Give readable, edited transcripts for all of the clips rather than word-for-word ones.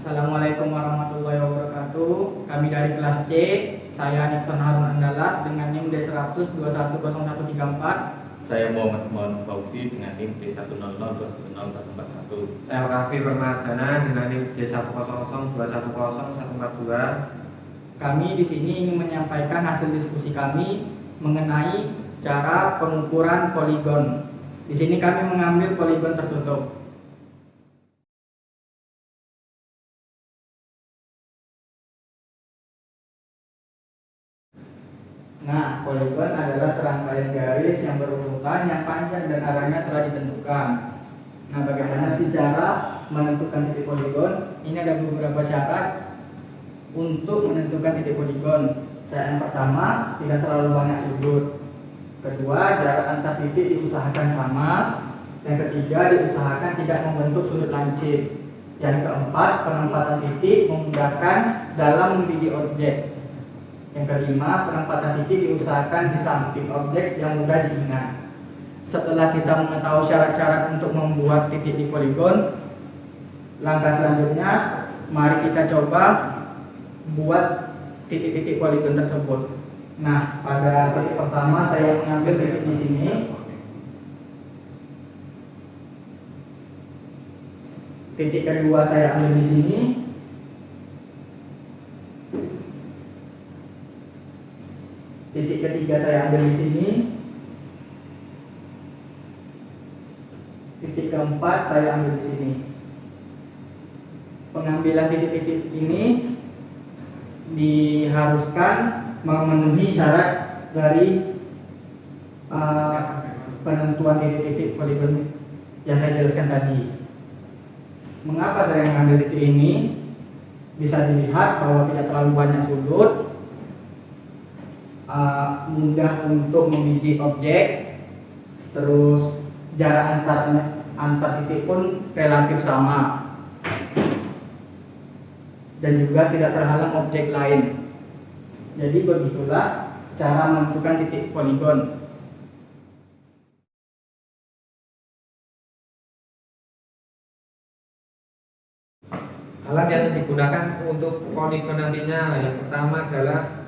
Assalamualaikum warahmatullahi wabarakatuh. Kami dari kelas C, saya Nixon Harun Andalas dengan NIM D100210134. Saya Muhammad Fauzi dengan NIM D100210141. Saya Raffi Permadana dengan NIM D100210142. Kami di sini ingin menyampaikan hasil diskusi kami mengenai cara pengukuran poligon. Di sini kami mengambil poligon tertutup. Nah, poligon adalah serangkaian garis yang berurutan, yang panjang dan arahnya telah ditentukan. Nah, bagaimana sih cara menentukan titik poligon? Ini ada beberapa syarat untuk menentukan titik poligon. Yang pertama, tidak terlalu banyak sudut. Kedua, jarak antar titik diusahakan sama. Yang ketiga, diusahakan tidak membentuk sudut lancip. Yang keempat, penempatan titik memudahkan dalam membidik objek. Yang kelima, penempatan titik diusahakan di samping objek yang mudah diingat. Setelah kita mengetahui syarat-syarat untuk membuat titik di poligon, langkah selanjutnya mari kita coba buat titik-titik poligon tersebut. Nah, pada titik pertama saya mengambil titik di sini. Titik kedua saya ambil di sini. Titik ketiga saya ambil di sini. Titik keempat saya ambil di sini. Pengambilan titik-titik ini diharuskan memenuhi syarat dari penentuan titik-titik poligon yang saya jelaskan tadi. Mengapa saya mengambil titik ini? Bisa dilihat bahwa tidak terlalu banyak sudut, mudah untuk membidik objek, terus jarak antar titik pun relatif sama, dan juga tidak terhalang objek lain. Jadi begitulah cara menentukan titik poligon. Alat yang digunakan untuk poligon nantinya yang pertama adalah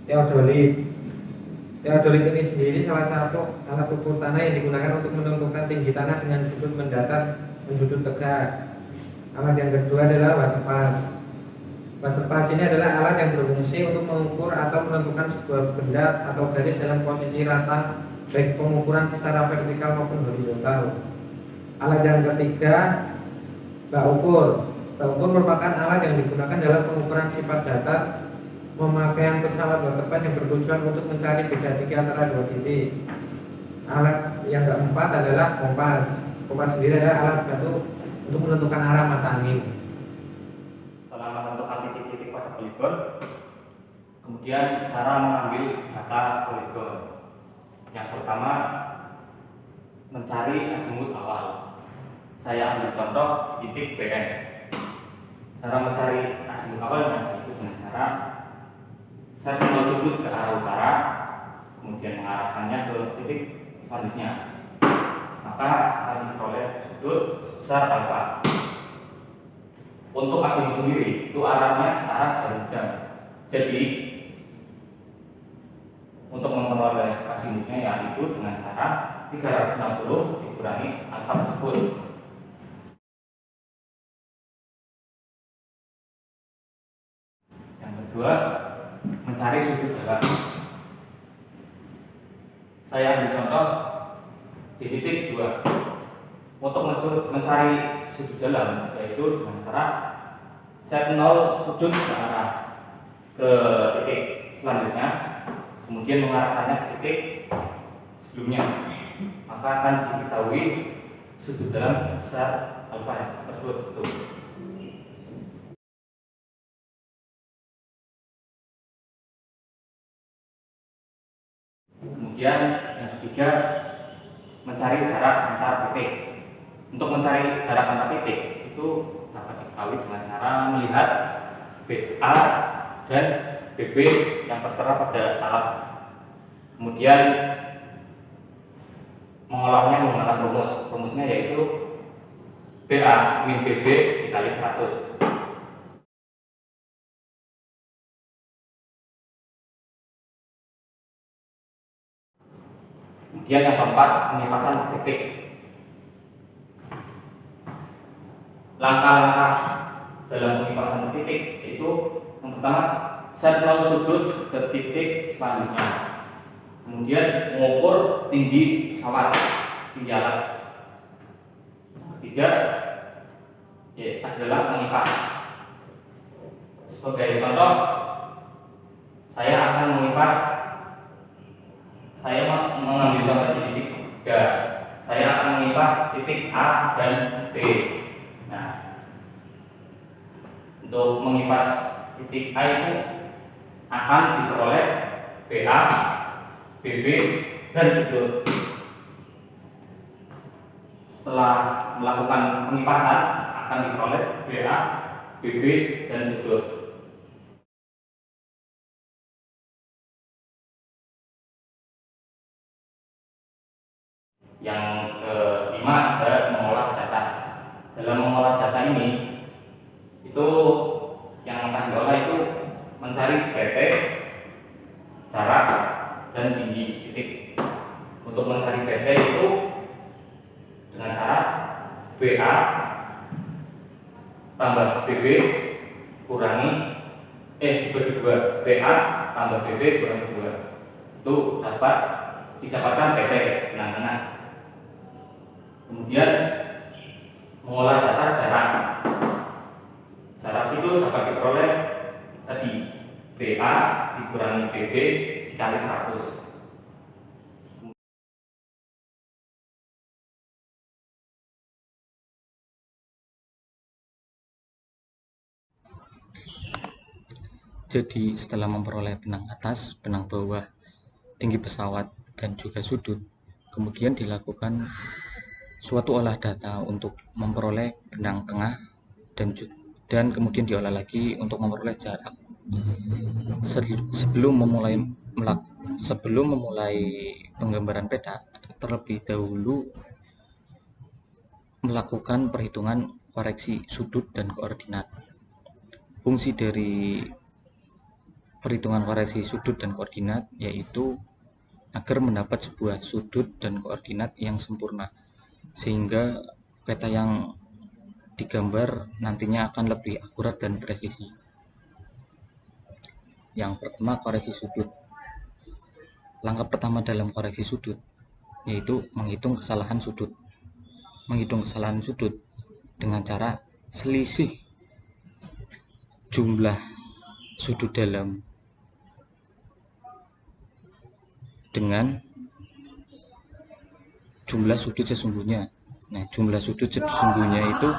teodolit. Teodolit ini sendiri salah satu alat ukur tanah yang digunakan untuk menentukan tinggi tanah dengan sudut mendatar dan sudut tegak. Alat yang kedua adalah waterpas. Waterpas ini adalah alat yang berfungsi untuk mengukur atau menentukan sebuah benda atau garis dalam posisi rata, baik pengukuran secara vertikal maupun horizontal. Alat yang ketiga, bak ukur. Bak ukur merupakan alat yang digunakan dalam pengukuran sifat datar pemakaian pesawat waterpas yang bertujuan untuk mencari beda tinggi antara dua titik. Alat yang keempat adalah kompas. Kompas sendiri adalah alat bantu untuk menentukan arah mata angin. Setelah menentukan titik-titik pada poligon, kemudian cara mengambil data poligon. Yang pertama, mencari azimut awal. Saya ambil contoh titik BN. Cara mencari azimut awalnya itu dengan cara saya mencoba sudut ke arah utara, kemudian mengarahkannya ke titik selanjutnya. Maka akan diperoleh sudut sebesar alfa. Untuk azimut sendiri itu arahnya searah jarum jam. Jadi untuk memperoleh azimutnya yaitu dengan cara 360 dikurangi alfa tersebut. Yang kedua, mencari sudut dalam. Saya ambil contoh di titik 2. Untuk mencari sudut dalam yaitu dengan cara set 0 sudut ke arah ke titik selanjutnya, kemudian mengarahkannya ke titik sebelumnya, maka akan diketahui sudut dalam sebesar alfa tersebut. Kemudian yang ketiga, mencari jarak antar titik. Untuk mencari jarak antar titik itu dapat diketahui dengan cara melihat BA dan BB yang tertera pada alat. Kemudian mengolahnya menggunakan rumus. Rumusnya yaitu BA min BB dikali 100. Kemudian yang keempat, pengipasan titik. Langkah-langkah dalam pengipasan titik yaitu yang pertama, set nol sudut ke titik selanjutnya. Kemudian mengukur tinggi pesawat, tinggi alat. Ketiga adalah mengipas. Sebagai contoh, saya akan mengipas. Saya mengambil contoh di titik 3. Saya akan mengipas titik A dan B. Nah, untuk mengipas titik A itu akan diperoleh BA, BB, dan sudut. Setelah melakukan pengipasan akan diperoleh BA, BB, dan sudut. Yang kelima adalah mengolah data. Dalam mengolah data ini, itu yang akan diolah itu mencari PT, jarak, dan tinggi titik. Untuk mencari PT itu dengan cara BA tambah BB kurangi dibagi 2, BA tambah BB kurangi 2. Itu dapat didapatkan PT benang-benang. Kemudian mengolah data jarak. Jarak itu dapat diperoleh tadi BA dikurangi BB dikali 100. Jadi setelah memperoleh benang atas, benang bawah, tinggi pesawat, dan juga sudut, kemudian dilakukan suatu olah data untuk memperoleh benang tengah dan kemudian diolah lagi untuk memperoleh jarak. Sebelum memulai penggambaran peta, terlebih dahulu melakukan perhitungan koreksi sudut dan koordinat. Fungsi dari perhitungan koreksi sudut dan koordinat yaitu agar mendapat sebuah sudut dan koordinat yang sempurna, sehingga peta yang digambar nantinya akan lebih akurat dan presisi. Yang pertama, koreksi sudut. Langkah pertama dalam koreksi sudut yaitu menghitung kesalahan sudut. Menghitung kesalahan sudut dengan cara selisih jumlah sudut dalam dengan jumlah sudut sesungguhnya. Nah, jumlah sudut sesungguhnya itu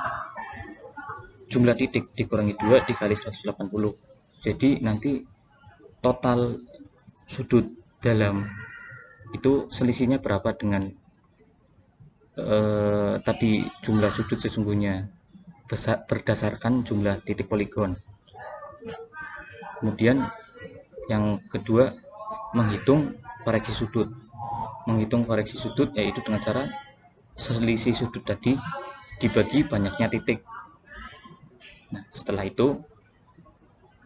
jumlah titik dikurangi 2 dikali 180. Jadi nanti total sudut dalam itu selisihnya berapa dengan tadi jumlah sudut sesungguhnya berdasarkan jumlah titik poligon. Kemudian yang kedua, menghitung koreksi sudut. Menghitung koreksi sudut yaitu dengan cara selisih sudut tadi dibagi banyaknya titik. Nah, setelah itu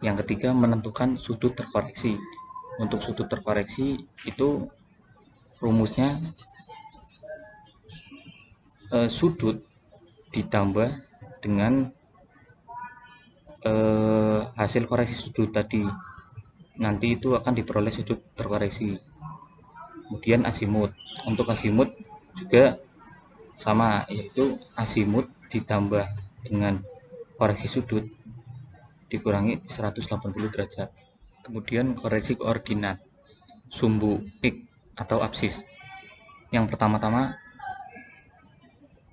yang ketiga, menentukan sudut terkoreksi. Untuk sudut terkoreksi itu rumusnya sudut ditambah dengan hasil koreksi sudut tadi, nanti itu akan diperoleh sudut terkoreksi. Kemudian azimut. Untuk azimut juga sama, yaitu azimut ditambah dengan koreksi sudut dikurangi 180 derajat. Kemudian koreksi koordinat sumbu X atau absis. Yang pertama-tama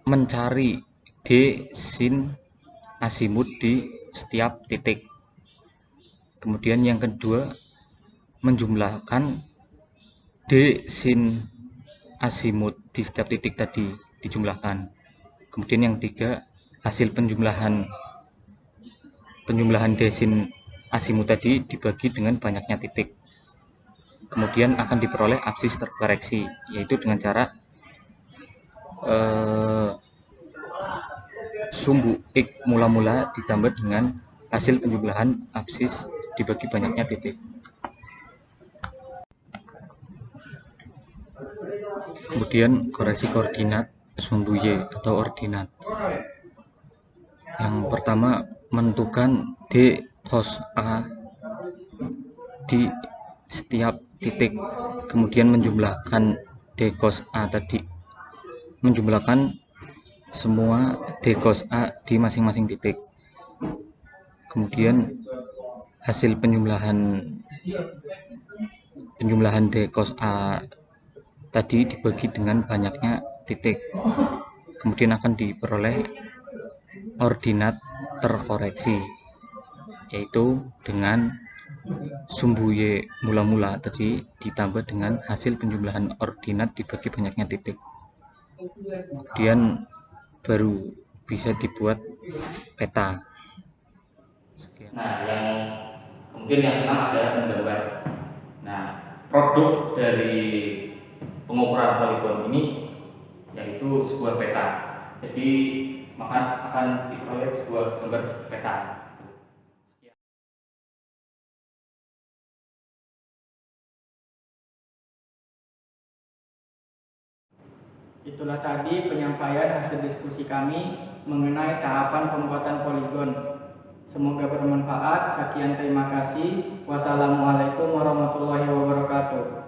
mencari D sin azimut di setiap titik. Kemudian yang kedua, menjumlahkan D sin azimut di setiap titik tadi dijumlahkan. Kemudian yang ketiga, hasil penjumlahan D sin azimut tadi dibagi dengan banyaknya titik. Kemudian akan diperoleh absis terkoreksi, yaitu dengan cara sumbu X mula-mula ditambah dengan hasil penjumlahan absis dibagi banyaknya titik. Kemudian koreksi koordinat sumbu Y atau ordinat. Yang pertama, menentukan D cos A di setiap titik, kemudian menjumlahkan D cos A tadi, menjumlahkan semua D cos A di masing-masing titik. Kemudian hasil penjumlahan D cos A tadi dibagi dengan banyaknya titik, kemudian akan diperoleh ordinat terkoreksi, yaitu dengan sumbu Y mula-mula tadi ditambah dengan hasil penjumlahan ordinat dibagi banyaknya titik. Kemudian baru bisa dibuat peta. Sekian. Nah, kemudian yang keenam adalah menggambar. Nah, produk dari pengukuran poligon ini yaitu sebuah peta. Jadi maka akan diperoleh sebuah gambar peta. Itulah tadi penyampaian hasil diskusi kami mengenai tahapan pembuatan poligon. Semoga bermanfaat. Sekian, terima kasih. Wassalamualaikum warahmatullahi wabarakatuh.